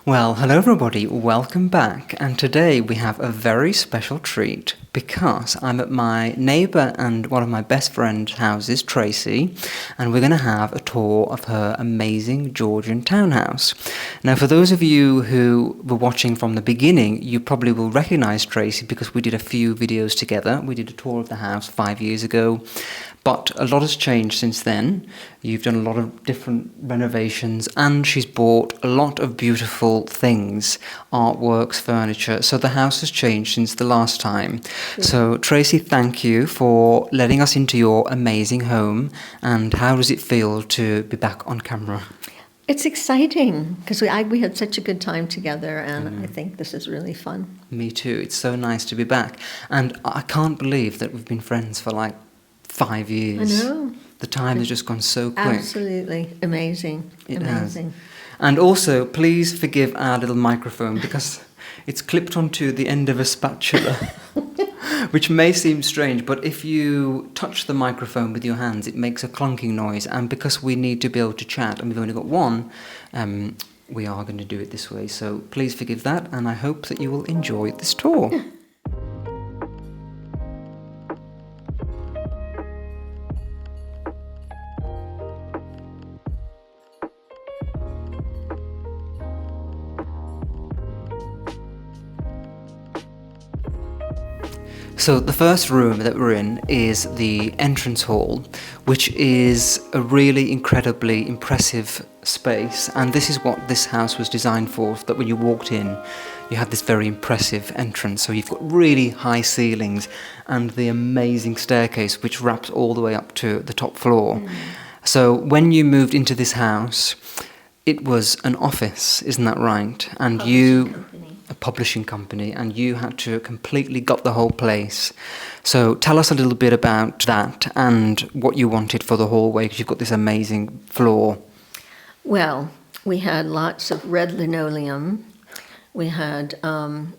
Well, hello everybody, welcome back, and today we have a very special treat because I'm at my neighbour and one of my best friend's houses, Tracey, and we're going to have a tour of her amazing Georgian townhouse. Now, for those of you who were watching from the beginning, you probably will recognise Tracey because we did a few videos together. We did a tour of the house 5 years ago. But a lot has changed since then. You've done a lot of different renovations and she's bought a lot of beautiful things, artworks, furniture. So the house has changed since the last time. Yeah. So Tracey, thank you for letting us into your amazing home. And how does it feel to be back on camera? It's exciting because we had such a good time together, and I think this is really fun. Me too. It's so nice to be back. And I can't believe that we've been friends for like 5 years. I know. The time has just gone so quick. Absolutely amazing. It amazing. Has. And also, please forgive our little microphone because it's clipped onto the end of a spatula, which may seem strange, but if you touch the microphone with your hands, it makes a clunking noise. And because we need to be able to chat, and we've only got one, we are going to do it this way. So please forgive that, and I hope that you will enjoy this tour. So the first room that we're in is the entrance hall, which is a really incredibly impressive space, and this is what this house was designed for, that when you walked in you had this very impressive entrance. So you've got really high ceilings and the amazing staircase which wraps all the way up to the top floor. So when you moved into this house, it was an office, isn't that right? And a publishing company, and you had to completely gut the whole place. So tell us a little bit about that and what you wanted for the hallway, because you've got this amazing floor. Well, we had lots of red linoleum. We had some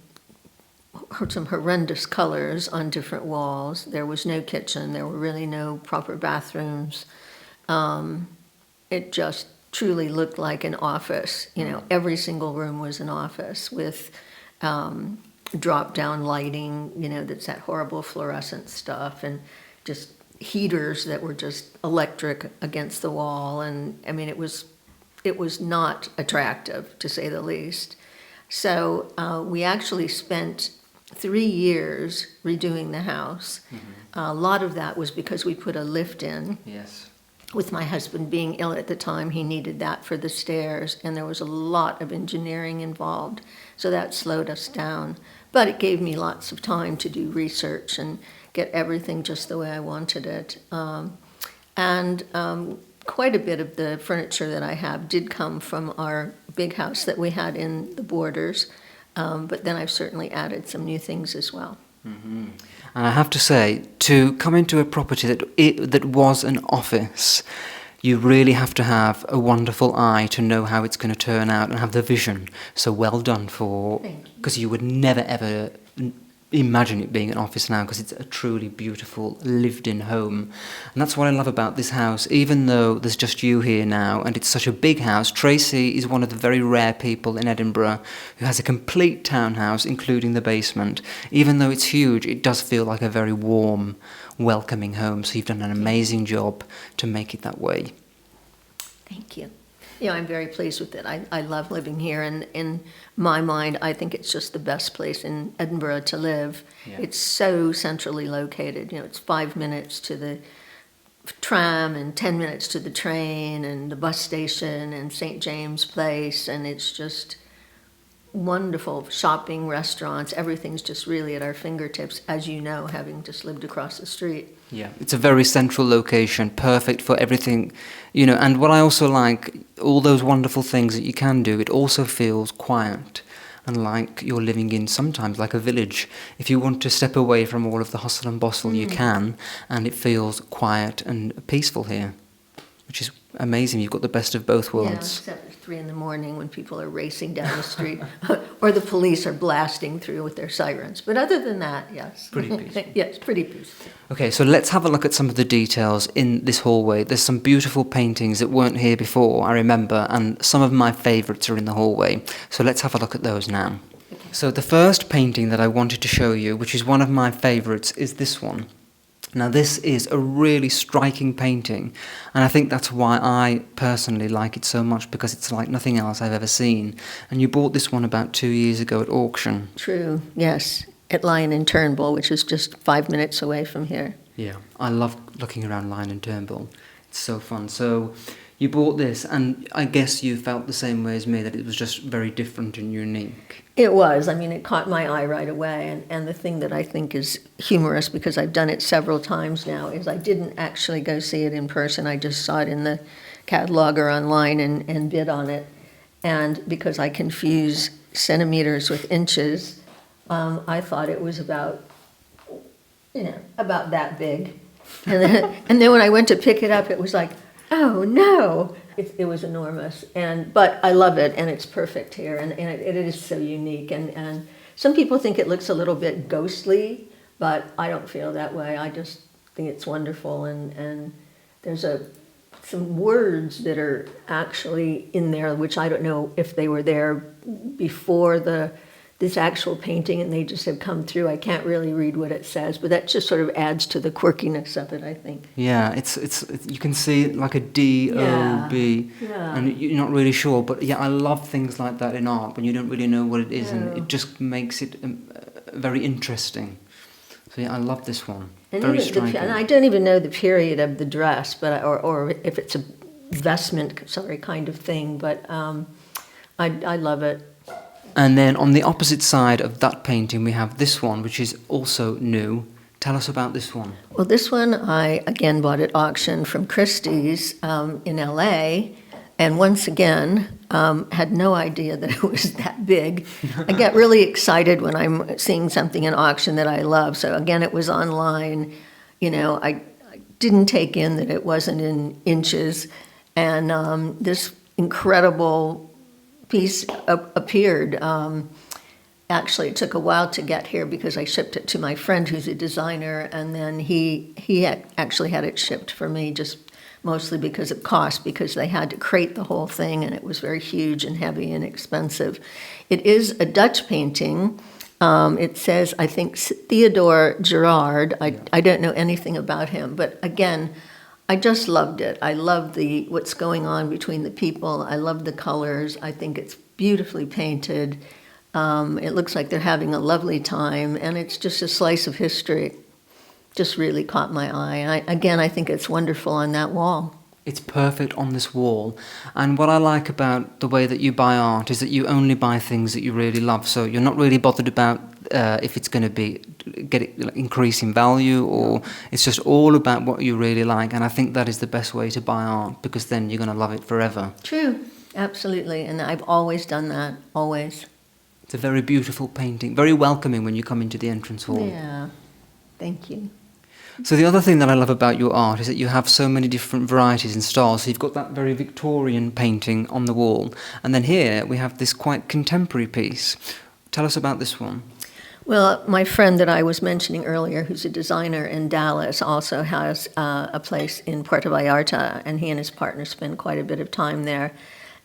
horrendous colors on different walls. There was no kitchen. There were really no proper bathrooms. It just truly looked like an office. You know, every single room was an office with drop-down lighting, you know, that's that horrible fluorescent stuff, and just heaters that were just electric against the wall. And I mean, it was not attractive, to say the least. So we actually spent 3 years redoing the house. A lot of that was because we put a lift in. Yes. With my husband being ill at the time, he needed that for the stairs, and there was a lot of engineering involved, so that slowed us down. But it gave me lots of time to do research and get everything just the way I wanted it. Quite a bit of the furniture that I have did come from our big house that we had in the Borders, but then I've certainly added some new things as well. Mm-hmm. And I have to say, to come into a property that was an office, you really have to have a wonderful eye to know how it's going to turn out and have the vision. So well done because you would never ever imagine it being an office now, because it's a truly beautiful lived-in home. And that's what I love about this house. Even though there's just you here now and it's such a big house, Tracey is one of the very rare people in Edinburgh who has a complete townhouse, including the basement. Even though it's huge, it does feel like a very warm, welcoming home. So you've done an amazing job to make it that way. Thank you. Yeah, I'm very pleased with it. I love living here, and in my mind, I think it's just the best place in Edinburgh to live. Yeah. It's so centrally located. You know, it's 5 minutes to the tram and 10 minutes to the train and the bus station and St. James Place, and it's just wonderful. Shopping, restaurants, everything's just really at our fingertips, as you know, having just lived across the street. Yeah, it's a very central location, perfect for everything, you know. And what I also like, all those wonderful things that you can do, it also feels quiet and like you're living in sometimes like a village. If you want to step away from all of the hustle and bustle, you can, and it feels quiet and peaceful here. which is amazing. You've got the best of both Yeah, worlds. except at 3 a.m. when people are racing down the street, or the police are blasting through with their sirens. But other than that, yes. Pretty peaceful. Yes, pretty peaceful. Okay, so let's have a look at some of the details in this hallway. There's some beautiful paintings that weren't here before, I remember, and some of my favourites are in the hallway. So let's have a look at those now. Okay. So the first painting that I wanted to show you, which is one of my favourites, is this one. Now this is a really striking painting, and I think that's why I personally like it so much, because it's like nothing else I've ever seen. And you bought this one about 2 years ago at auction. True, yes. At Lion and Turnbull, which is just 5 minutes away from here. Yeah, I love looking around Lion and Turnbull. It's so fun. So you bought this, and I guess you felt the same way as me, that it was just very different and unique. It was. I mean, it caught my eye right away. And the thing that I think is humorous, because I've done it several times now, is I didn't actually go see it in person. I just saw it in the catalog or online and bid on it. And because I confuse centimeters with inches, I thought it was about that big. And then when I went to pick it up, it was like, oh no, it was enormous. But I love it, and it's perfect here, and it is so unique. And some people think it looks a little bit ghostly, but I don't feel that way. I just think it's wonderful, and there's some words that are actually in there, which I don't know if they were there before this actual painting, and they just have come through. I can't really read what it says, but that just sort of adds to the quirkiness of it, I think. Yeah, it's you can see it like a D-O-B, Yeah. and you're not really sure. But yeah, I love things like that in art, when you don't really know what it is, and it just makes it very interesting. So yeah, I love this one. And Very even striking. and I don't even know the period of the dress, but or if it's a vestment, kind of thing. But I love it. And then on the opposite side of that painting, we have this one, which is also new. Tell us about this one. Well, this one I again bought at auction from Christie's in LA, and once again had no idea that it was that big. I get really excited when I'm seeing something in auction that I love. So again, it was online. I didn't take in that it wasn't in inches, and this incredible piece appeared. Actually, it took a while to get here because I shipped it to my friend who's a designer, and then he actually had it shipped for me, just mostly because of cost, because they had to crate the whole thing, and it was very huge and heavy and expensive. It is a Dutch painting. It says, I think, Theodore Gerard. I don't know anything about him, but again, I just loved it. I love what's going on between the people. I love the colors. I think it's beautifully painted. It looks like they're having a lovely time, and it's just a slice of history. Just really caught my eye. And I think it's wonderful on that wall. It's perfect on this wall. And what I like about the way that you buy art is that you only buy things that you really love. So you're not really bothered about if it's going to increase in value, or it's just all about what you really like. And I think that is the best way to buy art, because then you're going to love it forever. True, absolutely. And I've always done that, always. It's a very beautiful painting, very welcoming when you come into the entrance hall. Yeah, thank you. So the other thing that I love about your art is that you have so many different varieties and styles. So you've got that very Victorian painting on the wall, and then here we have this quite contemporary piece. Tell us about this one. Well, my friend that I was mentioning earlier, who's a designer in Dallas, also has a place in Puerto Vallarta, and he and his partner spend quite a bit of time there.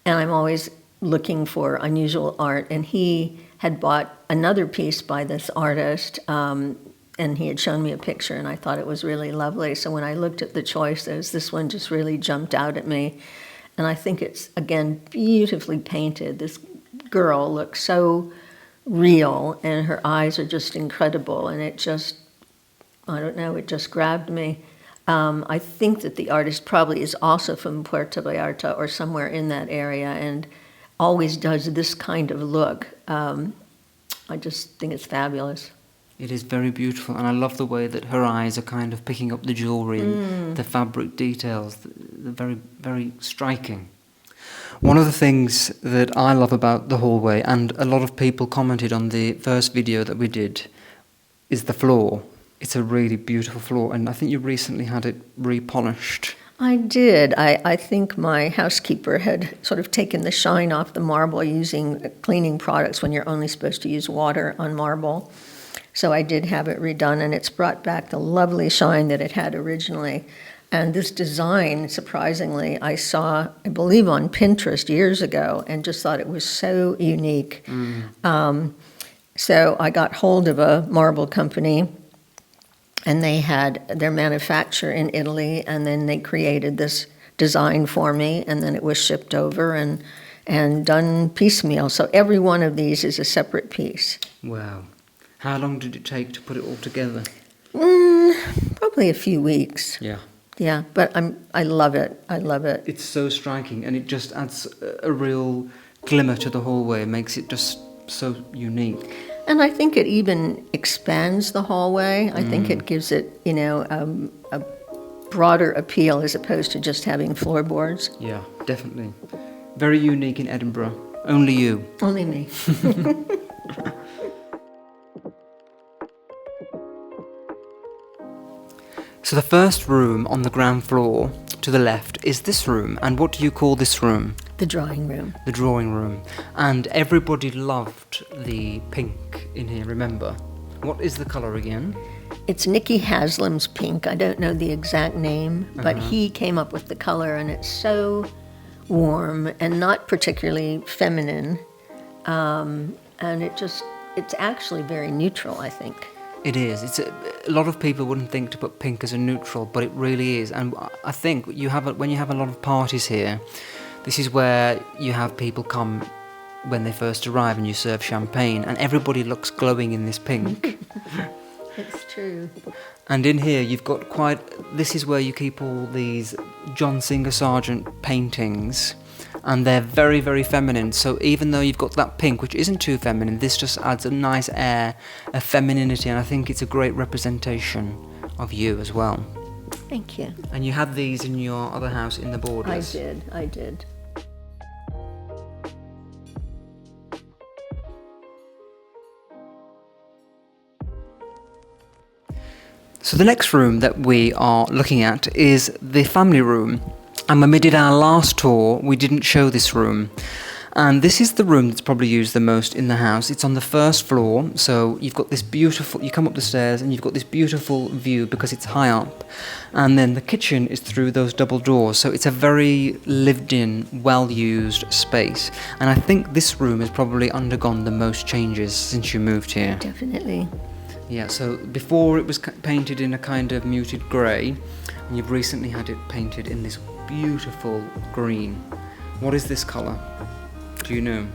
And I'm always looking for unusual art, and he had bought another piece by this artist, and he had shown me a picture, and I thought it was really lovely. So when I looked at the choices, this one just really jumped out at me. And I think it's, again, beautifully painted. This girl looks so real, and her eyes are just incredible. And it just, I don't know, it just grabbed me. I think that the artist probably is also from Puerto Vallarta or somewhere in that area, and always does this kind of look. I just think it's fabulous. It is very beautiful, and I love the way that her eyes are kind of picking up the jewellery and the fabric details. They're very, very striking. One of the things that I love about the hallway, and a lot of people commented on the first video that we did, is the floor. It's a really beautiful floor, and I think you recently had it repolished. I did. I think my housekeeper had sort of taken the shine off the marble using cleaning products when you're only supposed to use water on marble. So I did have it redone, and it's brought back the lovely shine that it had originally. And this design, surprisingly, I saw, I believe, on Pinterest years ago, and just thought it was so unique. So I got hold of a marble company, and they had their manufacture in Italy, and then they created this design for me, and then it was shipped over and done piecemeal. So every one of these is a separate piece. Wow. How long did it take to put it all together? Probably a few weeks. Yeah. Yeah, but I love it. I love it. It's so striking, and it just adds a real glimmer to the hallway. It makes it just so unique. And I think it even expands the hallway. I think it gives it, a broader appeal as opposed to just having floorboards. Yeah, definitely. Very unique in Edinburgh. Only you. Only me. So the first room on the ground floor to the left is this room. And what do you call this room? The drawing room. The drawing room. And everybody loved the pink in here, remember? What is the colour again? It's Nicky Haslam's pink. I don't know the exact name, but he came up with the color, and it's so warm and not particularly feminine. And it's actually very neutral, I think. It is. It's a lot of people wouldn't think to put pink as a neutral, but it really is. And I think when you have a lot of parties here, this is where you have people come when they first arrive and you serve champagne, and everybody looks glowing in this pink. It's true. And in here you've got this is where you keep all these John Singer Sargent paintings, and they're very, very feminine. So even though you've got that pink, which isn't too feminine, this just adds a nice air of femininity, and I think it's a great representation of you as well. Thank you. And you had these in your other house in the Borders. I did. So the next room that we are looking at is the family room. And when we did our last tour, we didn't show this room. And this is the room that's probably used the most in the house. It's on the first floor, so you've got this beautiful, you come up the stairs and you've got this beautiful view because it's high up. And then the kitchen is through those double doors, so it's a very lived in, well-used space. And I think this room has probably undergone the most changes since you moved here. Definitely. Yeah, so before it was painted in a kind of muted grey, and you've recently had it painted in this beautiful green. What is this colour? Do you know?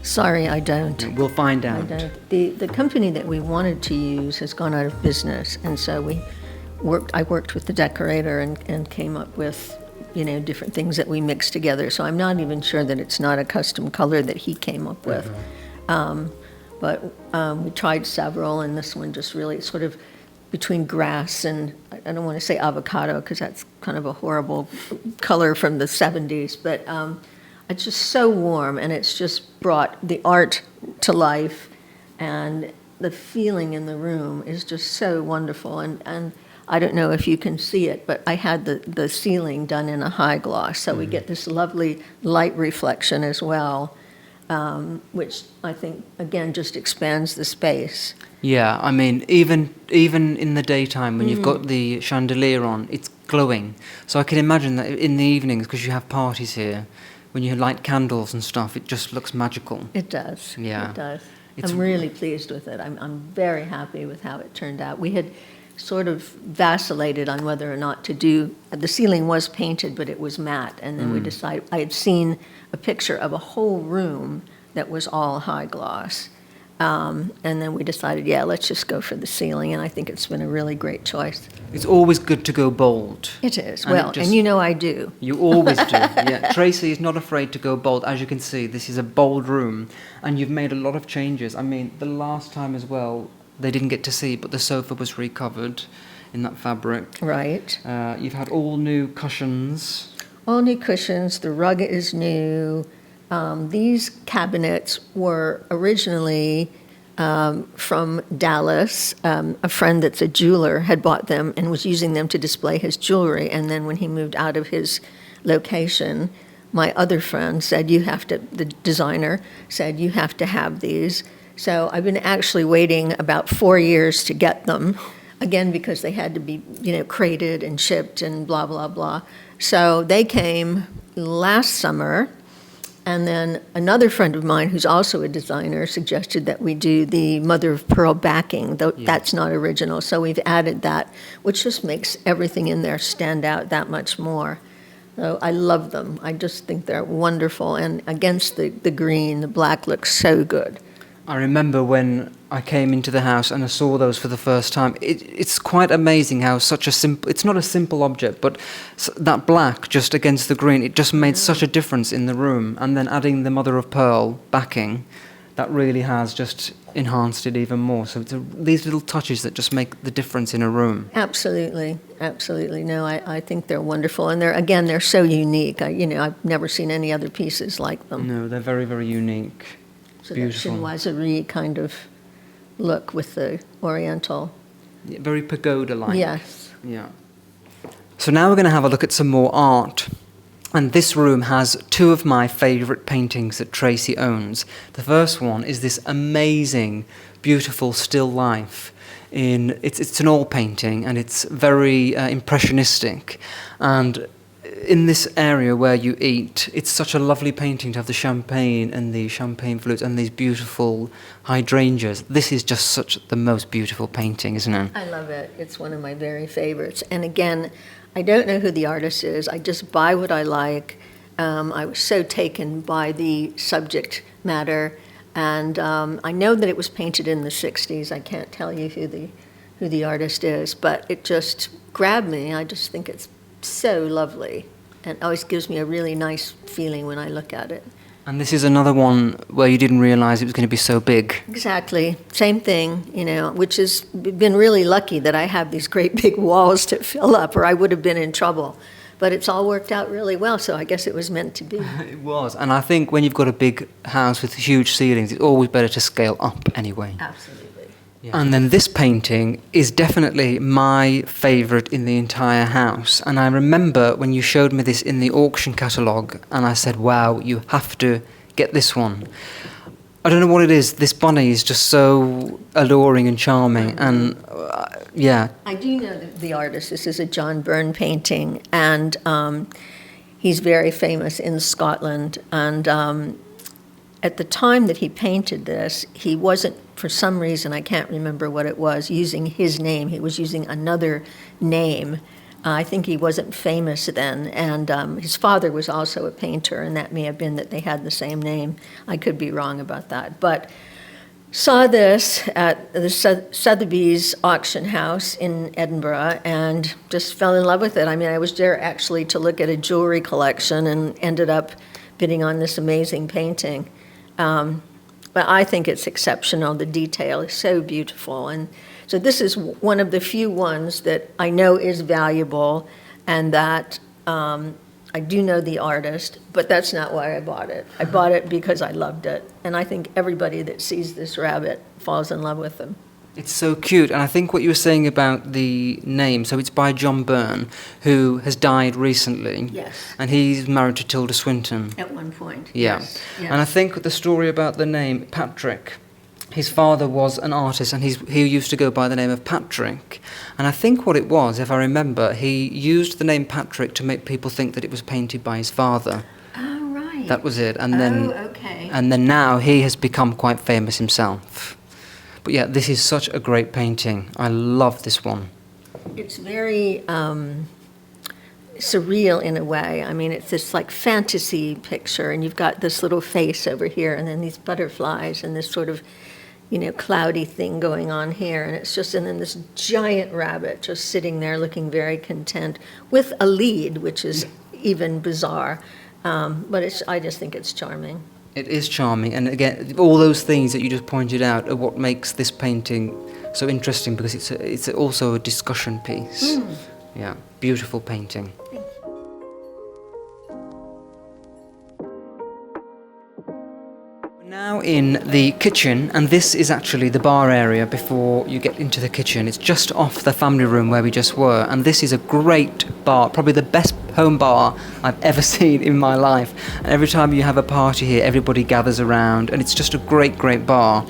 Sorry, I don't. We'll find out. I don't. The company that we wanted to use has gone out of business, and so I worked with the decorator and came up with, different things that we mixed together. So I'm not even sure that it's not a custom color that he came up with. But we tried several, and this one just really sort of between grass and, I don't want to say avocado because that's kind of a horrible color from the 70s, but it's just so warm, and it's just brought the art to life, and the feeling in the room is just so wonderful. And I don't know if you can see it, but I had the ceiling done in a high gloss, so we get this lovely light reflection as well. Which I think, again, just expands the space. Yeah, I mean, even in the daytime when you've got the chandelier on, it's glowing. So I can imagine that in the evenings, because you have parties here, when you light candles and stuff, it just looks magical. It does. Yeah. It does. I'm really pleased with it. I'm very happy with how it turned out. We had sort of vacillated on whether or not to do, the ceiling was painted, but it was matte, and then we decided, I had seen a picture of a whole room that was all high gloss, and then we decided, let's just go for the ceiling, and I think it's been a really great choice. It's always good to go bold. It is, and I do. You always do, yeah. Tracey is not afraid to go bold. As you can see, this is a bold room, and you've made a lot of changes. I mean, the last time as well, they didn't get to see, but the sofa was recovered in that fabric. Right. You've had all new cushions. All new cushions. The rug is new. These cabinets were originally from Dallas. A friend that's a jeweler had bought them and was using them to display his jewelry. And then when he moved out of his location, my other friend said, the designer said, you have to have these. So I've been actually waiting about 4 years to get them, again, because they had to be, crated and shipped and blah, blah, blah. So they came last summer, and then another friend of mine who's also a designer suggested that we do the mother of pearl backing, though that's not original. So we've added that, which just makes everything in there stand out that much more. So I love them. I just think they're wonderful. And against the green, the black looks so good. I remember when I came into the house and I saw those for the first time. It's quite amazing how it's not a simple object, but that black just against the green, it just made such a difference in the room. And then adding the mother of pearl backing, that really has just enhanced it even more. So it's these little touches that just make the difference in a room. Absolutely, absolutely. No, I think they're wonderful, and they're so unique. I've never seen any other pieces like them. No, they're very, very unique. So Beautiful. that chinoiserie kind of look with the oriental. Yeah, very pagoda-like. Yes. Yeah. So now we're going to have a look at some more art. And this room has two of my favourite paintings that Tracey owns. The first one is this amazing, beautiful still life. It's an oil painting, and it's very impressionistic. And in this area where you eat, it's such a lovely painting to have the champagne and the champagne flutes and these beautiful hydrangeas. This is just the most beautiful painting, isn't it? I love it. It's one of my very favorites. And again, I don't know who the artist is. I just buy what I like. I was so taken by the subject matter. And I know that it was painted in the 60s. I can't tell you who the artist is, but it just grabbed me. I just think it's so lovely, and always gives me a really nice feeling when I look at it. And this is another one where you didn't realize it was going to be so big. Exactly. Same thing, which has been really lucky that I have these great big walls to fill up, or I would have been in trouble. But it's all worked out really well, so I guess it was meant to be. It was. And I think when you've got a big house with huge ceilings, it's always better to scale up anyway. Absolutely. Yeah. And then this painting is definitely my favourite in the entire house. And I remember when you showed me this in the auction catalogue, and I said, wow, you have to get this one. I don't know what it is. This bunny is just so alluring and charming. And yeah. I do know the artist. This is a John Byrne painting. And he's very famous in Scotland. And at the time that he painted this, he wasn't, for some reason, I can't remember what it was, using his name. He was using another name. I think he wasn't famous then, and his father was also a painter, and that may have been that they had the same name. I could be wrong about that. But saw this at the Sotheby's auction house in Edinburgh and just fell in love with it. I mean, I was there actually to look at a jewelry collection and ended up bidding on this amazing painting. But I think it's exceptional. The detail is so beautiful. And so this is one of the few ones that I know is valuable, and that I do know the artist, but that's not why I bought it. I bought it because I loved it. And I think everybody that sees this rabbit falls in love with him. It's so cute. And I think what you were saying about the name, so it's by John Byrne, who has died recently. Yes. And he's married to Tilda Swinton. At one point. Yeah. Yes. And I think the story about the name Patrick, his father was an artist, and he used to go by the name of Patrick. And I think what it was, if I remember, he used the name Patrick to make people think that it was painted by his father. Oh, right. That was it. And then, okay. And then now he has become quite famous himself. But yeah, this is such a great painting. I love this one. It's very surreal in a way. I mean, it's this like fantasy picture, and you've got this little face over here, and then these butterflies, and this sort of, cloudy thing going on here, and it's just, and then this giant rabbit just sitting there looking very content with a lead, which is even bizarre. But I just think it's charming. It is charming, and again, all those things that you just pointed out are what makes this painting so interesting, because it's also a discussion piece. Yeah, beautiful painting. Now in the kitchen, and this is actually the bar area before you get into the kitchen. It's just off the family room where we just were, and this is a great bar, probably the best home bar I've ever seen in my life. And every time you have a party here, everybody gathers around, and it's just a great, great bar.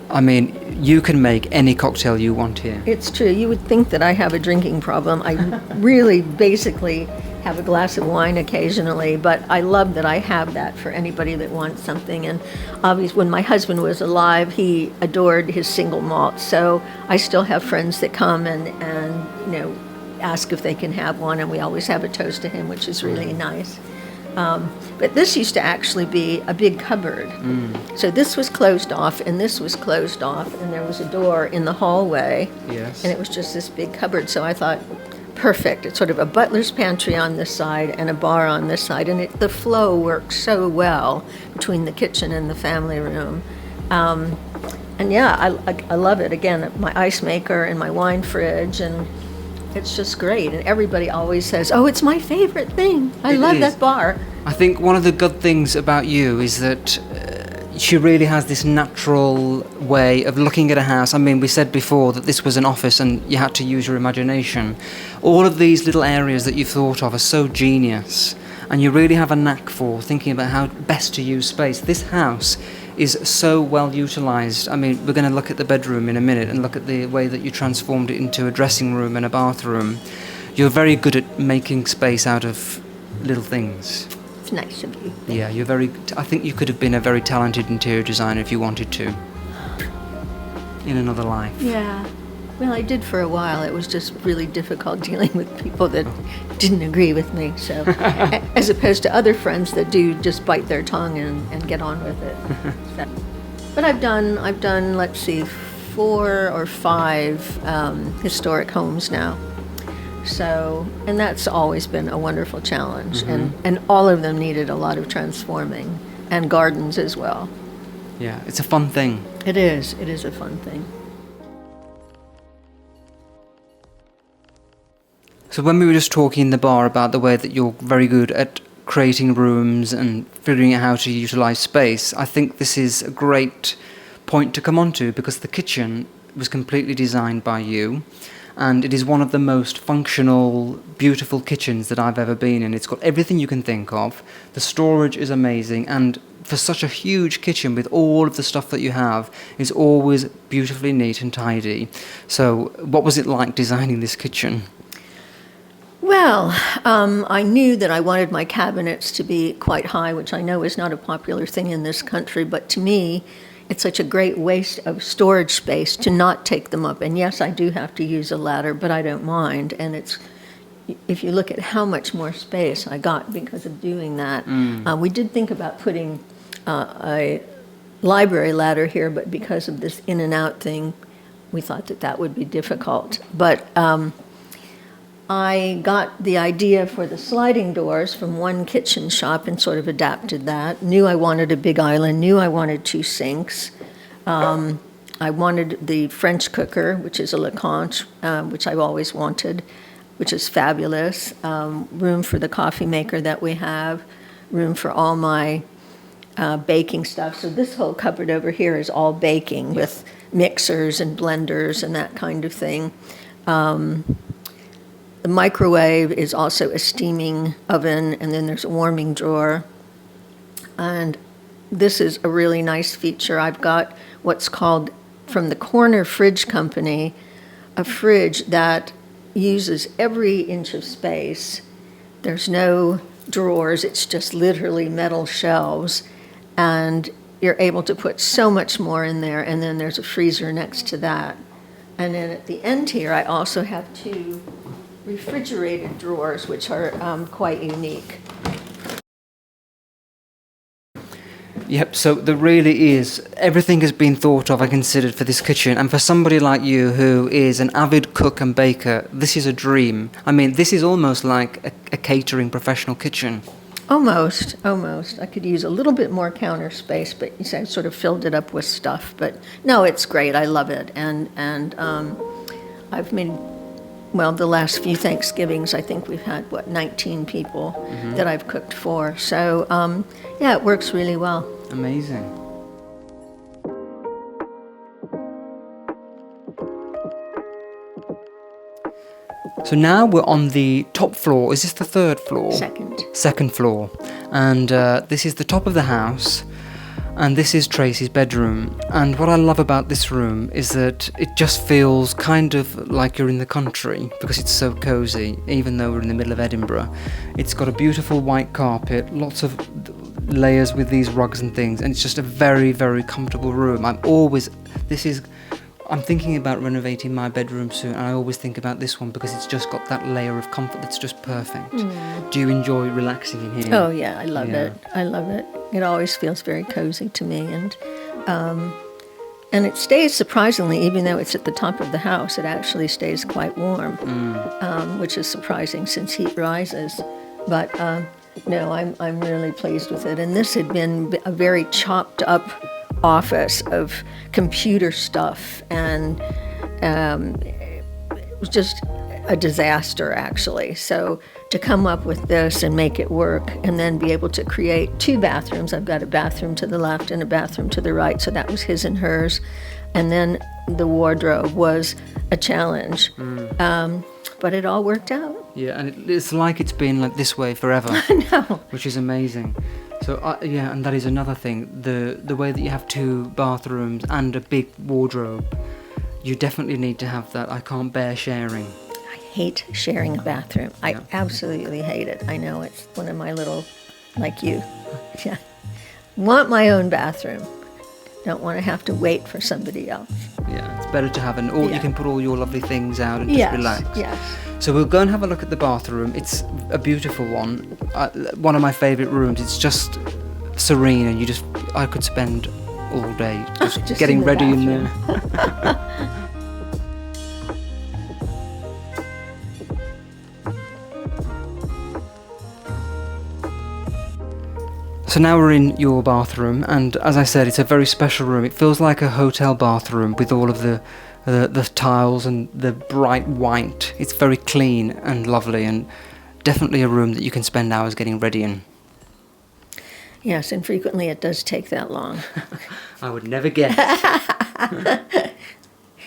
I mean, you can make any cocktail you want here. It's true. You would think that I have a drinking problem. I really basically have a glass of wine occasionally, but I love that I have that for anybody that wants something. And obviously, when my husband was alive, he adored his single malt. So I still have friends that come and ask if they can have one, and we always have a toast to him, which is really nice. But this used to actually be a big cupboard. So this was closed off, and this was closed off, and there was a door in the hallway. Yes. And it was just this big cupboard. So I thought, perfect. It's sort of a butler's pantry on this side and a bar on this side, and the flow works so well between the kitchen and the family room. And yeah, I love it. Again, my ice maker and my wine fridge, and it's just great. And everybody always says, "Oh, it's my favorite thing. I love that bar." I think one of the good things about you is that she really has this natural way of looking at a house. I mean, we said before that this was an office and you had to use your imagination. All of these little areas that you thought of are so genius, and you really have a knack for thinking about how best to use space. This house is so well utilized. I mean, we're going to look at the bedroom in a minute and look at the way that you transformed it into a dressing room and a bathroom. You're very good at making space out of little things. It's nice of you. Yeah, I think you could have been a very talented interior designer if you wanted to, in another life. Yeah. Well, I did for a while. It was just really difficult dealing with people that didn't agree with me. So, as opposed to other friends that do just bite their tongue and get on with it. So, but I've done, let's see, 4 or 5 historic homes now. So, and that's always been a wonderful challenge. And all of them needed a lot of transforming, and gardens as well. Yeah, it's a fun thing. It is. It is a fun thing. So when we were just talking in the bar about the way that you're very good at creating rooms and figuring out how to utilize space, I think this is a great point to come on to, because the kitchen was completely designed by you, and it is one of the most functional, beautiful kitchens that I've ever been in. It's got everything you can think of. The storage is amazing, and for such a huge kitchen with all of the stuff that you have, it's always beautifully neat and tidy. So what was it like designing this kitchen? Well, I knew that I wanted my cabinets to be quite high, which I know is not a popular thing in this country, but to me, it's such a great waste of storage space to not take them up. And yes, I do have to use a ladder, but I don't mind. And if you look at how much more space I got because of doing that, we did think about putting a library ladder here, but because of this in and out thing, we thought that would be difficult. But I got the idea for the sliding doors from one kitchen shop and sort of adapted that. Knew I wanted a big island, knew I wanted 2 sinks. I wanted the French cooker, which is a elegance, which I've always wanted, which is fabulous. Room for the coffee maker that we have, room for all my baking stuff. So this whole cupboard over here is all baking with mixers and blenders and that kind of thing. The microwave is also a steaming oven, and then there's a warming drawer. And this is a really nice feature. I've got what's called, from the Corner Fridge Company, a fridge that uses every inch of space. There's no drawers, it's just literally metal shelves. And you're able to put so much more in there, and then there's a freezer next to that. And then at the end here, I also have 2 refrigerated drawers, which are quite unique. Yep, so there really is, everything has been thought of and considered for this kitchen, and for somebody like you who is an avid cook and baker, this is a dream. I mean, this is almost like a catering professional kitchen. Almost. I could use a little bit more counter space, but you say I sort of filled it up with stuff. But no, it's great. I love it, and I've made. Well, the last few Thanksgivings, I think we've had, 19 people that I've cooked for. So, yeah, it works really well. Amazing. So now we're on the top floor. Is this the third floor? Second floor. And this is the top of the house. And this is Tracey's bedroom. And what I love about this room is that it just feels kind of like you're in the country because it's so cozy, even though we're in the middle of Edinburgh. It's got a beautiful white carpet, lots of layers with these rugs and things, and it's just a very, very comfortable room. I'm thinking about renovating my bedroom soon, and I always think about this one because it's just got that layer of comfort that's just perfect. Do you enjoy relaxing in here? Oh yeah, I love it. I love it. It always feels very cozy to me, and it stays surprisingly, even though it's at the top of the house, it actually stays quite warm, which is surprising since heat rises. But no, I'm really pleased with it. And this had been a very chopped up office of computer stuff, and it was just a disaster, actually. So to come up with this and make it work, and then be able to create 2 bathrooms. I've got a bathroom to the left and a bathroom to the right, so that was his and hers. And then the wardrobe was a challenge. But it all worked out. Yeah, and it's like it's been like this way forever. I know. Which is amazing. So yeah, and that is another thing. The way that you have 2 bathrooms and a big wardrobe, you definitely need to have that. I can't bear sharing. I hate sharing a bathroom. I absolutely hate it. I know it's one of my little, like you. Yeah. Want my own bathroom. Don't want to have to wait for somebody else. Yeah, it's better to have you can put all your lovely things out and just relax. Yes. So we'll go and have a look at the bathroom. It's a beautiful one. One of my favourite rooms. It's just serene, and I could spend all day just getting ready in there. So now we're in your bathroom, and as I said, it's a very special room. It feels like a hotel bathroom with all of the tiles and the bright white. It's very clean and lovely, and definitely a room that you can spend hours getting ready in. Yes, and frequently it does take that long. I would never guess.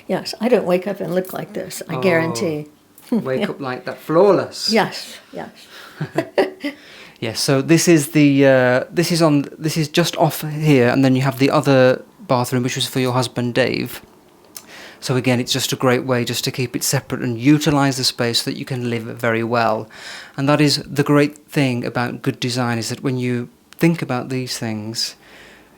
Yes, I don't wake up and look like this, I guarantee. Wake up like that, flawless. Yes. Yes, so this is just off here, and then you have the other bathroom, which was for your husband Dave. So again, it's just a great way just to keep it separate and utilise the space so that you can live very well. And that is the great thing about good design, is that when you think about these things,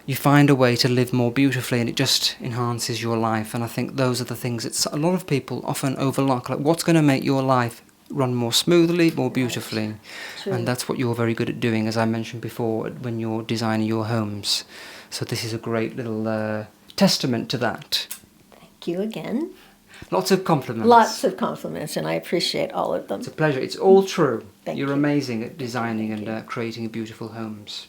you find a way to live more beautifully, and it just enhances your life. And I think those are the things that a lot of people often overlook, like what's going to make your life run more smoothly, more beautifully. True. And that's what you're very good at doing, as I mentioned before, when you're designing your homes. So this is a great little testament to that. Thank you again. Lots of compliments. Lots of compliments, and I appreciate all of them. It's a pleasure. It's all true. You're amazing at designing and creating beautiful homes.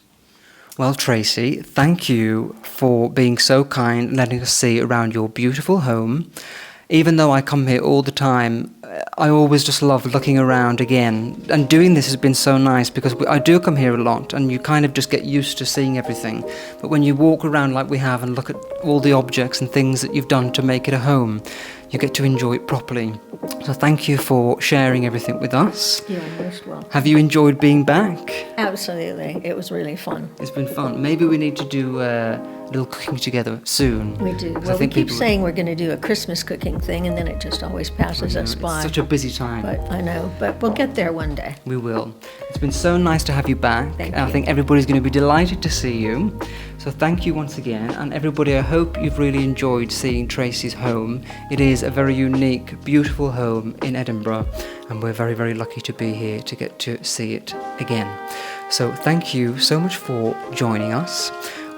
Well, Tracey, thank you for being so kind and letting us see around your beautiful home. Even though I come here all the time, I always just love looking around again. And doing this has been so nice because I do come here a lot, and you kind of just get used to seeing everything. But when you walk around like we have and look at all the objects and things that you've done to make it a home, you get to enjoy it properly. So thank you for sharing everything with us. You're most welcome. Have you enjoyed being back? Absolutely. It was really fun. It's been fun. Maybe we need to do a little cooking together soon. We do. Well, we keep saying we're going to do a Christmas cooking thing, and then it just always passes us by. It's such a busy time. But I know. But we'll get there one day. We will. It's been so nice to have you back. Thank you. I think everybody's going to be delighted to see you. So thank you once again. And everybody, I hope you've really enjoyed seeing Tracey's home. It is a very unique, beautiful home in Edinburgh, and we're very, very lucky to be here to get to see it again. So thank you so much for joining us.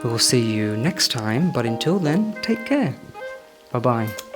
We will see you next time, but until then, take care. Bye-bye.